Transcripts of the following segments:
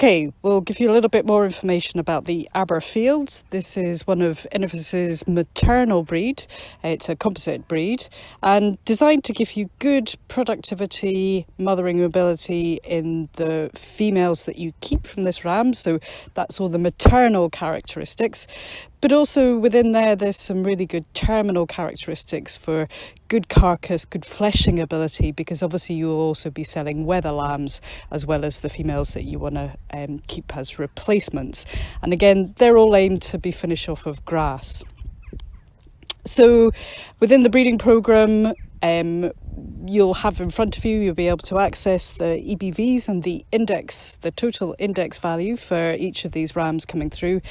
Okay, we'll give you a little bit more information about the Aberfield. This is one of Innovus's maternal breed. It's a composite breed and designed to give you good productivity, mothering ability in the females that you keep from this ram. So that's all the maternal characteristics. But also within there's some really good terminal characteristics for good carcass, good fleshing ability, because obviously you will also be selling wether lambs as well as the females that you want to keep as replacements. And again, they're all aimed to be finished off of grass. So within the breeding programme, you'll have in front of you'll be able to access the EBVs and the index, the total index value for each of these rams coming through.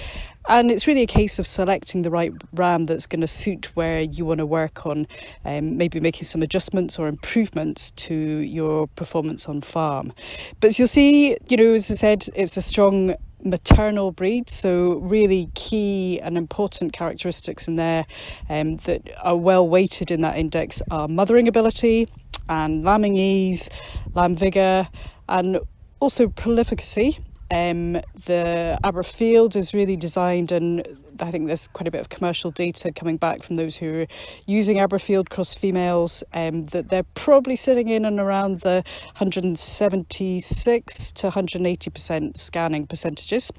And it's really a case of selecting the right ram that's going to suit where you want to work on, maybe making some adjustments or improvements to your performance on farm. But as you'll see, as I said, it's a strong maternal breed, so really key and important characteristics in there that are well weighted in that index are mothering ability and lambing ease, lamb vigour, and also prolificacy. The Aberfield is really designed, and I think there's quite a bit of commercial data coming back from those who are using Aberfield cross females, that they're probably sitting in and around the 176 to 180% scanning percentages.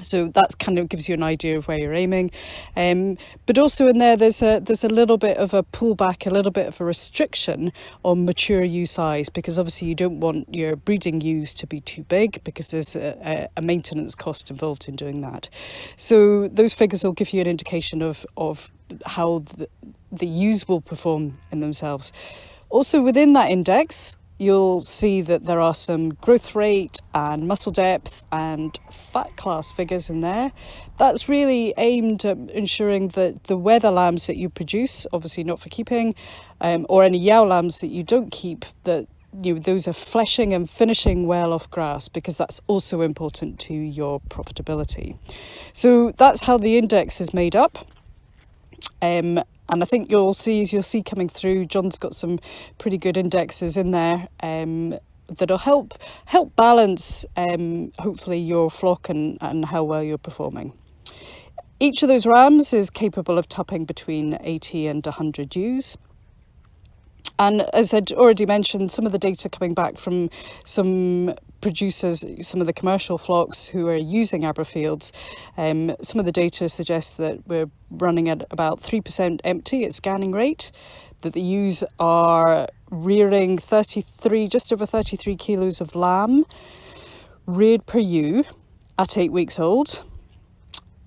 So that kind of gives you an idea of where you're aiming. But also in there's a little bit of a pullback, a little bit of a restriction on mature ewe size, because obviously you don't want your breeding ewes to be too big, because there's a maintenance cost involved in doing that. So those figures will give you an indication of how the ewes will perform in themselves. Also within that index, you'll see that there are some growth rate and muscle depth and fat class figures in there. That's really aimed at ensuring that the wether lambs that you produce, obviously not for keeping, or any yow lambs that you don't keep, that those are fleshing and finishing well off grass, because that's also important to your profitability. So that's how the index is made up. And I think you'll see coming through, John's got some pretty good indexes in there that'll help balance hopefully your flock and how well you're performing. Each of those rams is capable of tupping between 80 and 100 ewes. And as I'd already mentioned, some of the data coming back from some producers, some of the commercial flocks who are using Aberfields, some of the data suggests that we're running at about 3% empty at scanning rate, that the ewes are rearing just over 33 kilos of lamb reared per ewe at 8 weeks old.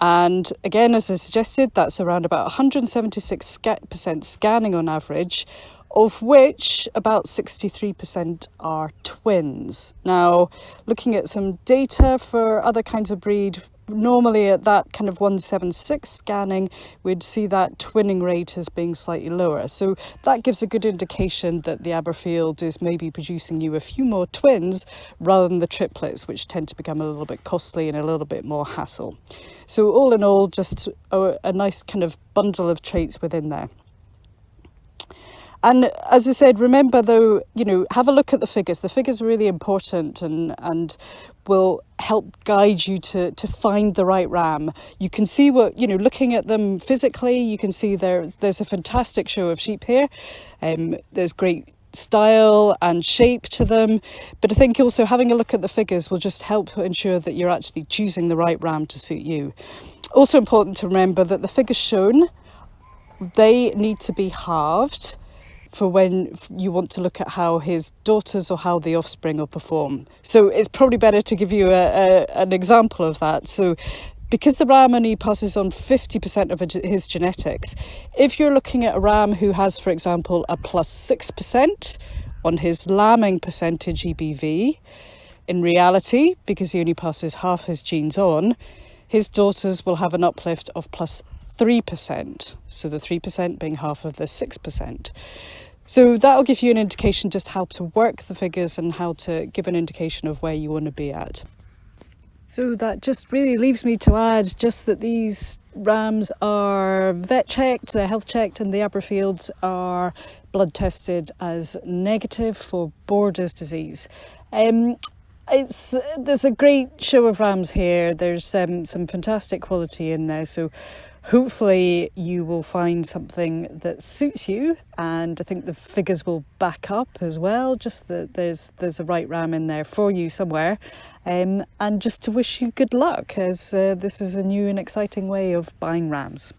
And again, as I suggested, that's around about 176% scanning on average, of which about 63% are twins. Now, looking at some data for other kinds of breed, normally at that kind of 176 scanning, we'd see that twinning rate as being slightly lower. So that gives a good indication that the Aberfield is maybe producing you a few more twins rather than the triplets, which tend to become a little bit costly and a little bit more hassle. So all in all, just a nice kind of bundle of traits within there. And as I said, remember though, have a look at the figures. The figures are really important and will help guide you to find the right ram. You can see looking at them physically, you can see there's a fantastic show of sheep here. There's great style and shape to them. But I think also having a look at the figures will just help ensure that you're actually choosing the right ram to suit you. Also important to remember that the figures shown, they need to be halved for when you want to look at how his daughters or how the offspring will perform. So it's probably better to give you an example of that. So because the ram only passes on 50% of his genetics, if you're looking at a ram who has, for example, a plus 6% on his lambing percentage EBV, in reality, because he only passes half his genes on, his daughters will have an uplift of plus 3%. So the 3% being half of the 6%. So that'll give you an indication just how to work the figures and how to give an indication of where you want to be at. So that just really leaves me to add just that these rams are vet checked, they're health checked, and the Aberfields are blood tested as negative for Borders disease. There's a great show of rams here. There's some fantastic quality in there, so hopefully you will find something that suits you, and I think the figures will back up as well, just that there's a right ram in there for you somewhere, and just to wish you good luck, as this is a new and exciting way of buying rams.